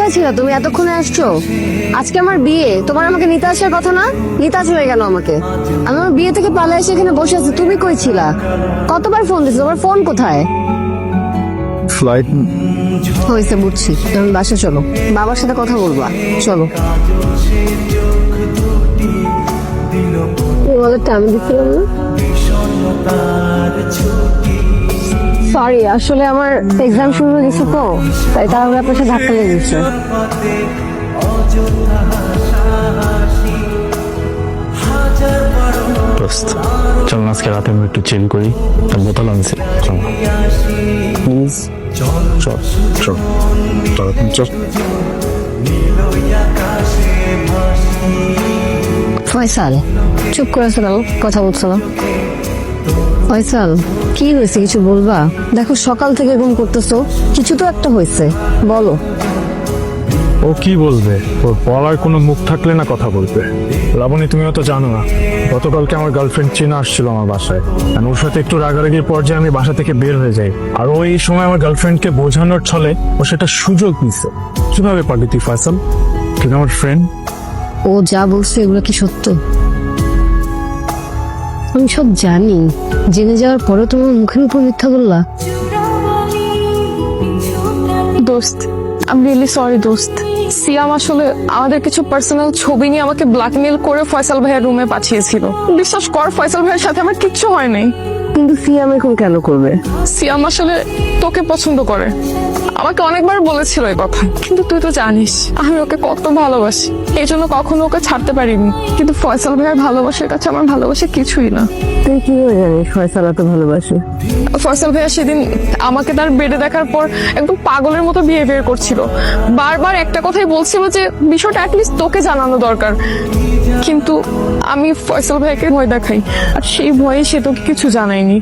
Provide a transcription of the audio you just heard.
কোথায় ছিল তুমি? এতক্ষণে আসছো? আজকে আমার বিয়ে, তোমার আমাকে নিতে আসার কথা না? নিতে আসবে কেন আমাকে? আমি আমার বিয়ে থেকে পালিয়ে এসে এখানে বসে আছি, তুমি কই ছিলা? কতবার ফোন দিছো, তোমার ফোন কোথায়? ফ্লাইট হয়েছে, বুঝছি। তুমি বাসা চলো, বাবার সাথে কথা বলবা, চলো। ওয়ালেটটা আমি দিচ্ছিলাম না? সরি, আসলে আমার এক্সাম শুরু হয়ে গেছে তো, তাই তাহলে আপনার সাথে ধাক্কা লেগে গেছে। দোস্ত, চল না আজকে রাতে আমরা একটু চিল করি। তার বোতল আনছি, চল প্লিজ। চল চল চল চল। ফয়সাল, চুপ করে আছো কেন? কথা বলছো না? ফয়সাল, কি হয়েছে? কিছু বলবা? দেখো সকাল থেকে ঘুম করতেছো, কিছু তো একটা হয়েছে, বলো। ও কি বলবে? ওর বলার কোনো মুখ থাকলে না কথা বলবে। লাবণী, তুমিও তো জানো না, গতকালকে আমার গার্লফ্রেন্ড চিনা আসছিল আমার বাসায়। আর ওর সাথে একটু রাগারাগির পর্যায়ে আমি বাসা থেকে বের হয়ে যাই। আর ওই সময় আমার গার্লফ্রেন্ডকে বোঝানোর ছলে ও সেটা সুযোগ নিছে। কিভাবে পারলি তুই ফয়সাল? তুই আমার ফ্রেন্ড। ও যা বলছে এগুলো কি সত্য? আমি সব জানি, জেনে যাওয়ার পরেও তোমার মুখের উপর মিথ্যা বললা। দোস্ত, আমি রিয়েলি সরি দোস্ত। সিয়াম আসলে আমাদের কিছু পার্সোনাল ছবি নিয়ে আমাকে ব্ল্যাকমেল করে ফয়সাল ভাইয়ের রুমে পাঠিয়েছিল। বিশ্বাস কর, ফয়সাল ভাইয়ের সাথে আমার কিচ্ছু হয় নাই। কিন্তু সিয়াম এখন কেন করবে? সিয়াম আসলে তোকে পছন্দ করে, আমাকে অনেকবার বলেছিল এই কথা। কিন্তু তুই তো জানিস আমি ওকে কত ভালোবাসি, এই জন্য কখনো ওকে ছাড়তে পারিনি। কিন্তু ফয়সাল ভাইয়ের ভালোবাসার কাছে আমার ভালোবাসা কিছুই না। তুই কিভাবে জানিস ফয়সাল এত ভালোবাসে? ফয়সাল ভাইয়া সেদিন আমাকে তার বেডে দেখার পর একদম পাগলের মতো বিহেভিয়ার করছিল। বারবার একটা কথাই বলছিল যে বিষয়টা অ্যাটলিস্ট তোকে জানানো দরকার। কিন্তু আমি ফয়সাল ভাইকে ভয় দেখাই, আর সেই ভয়ে সে তোকে কিছু জানায়নি।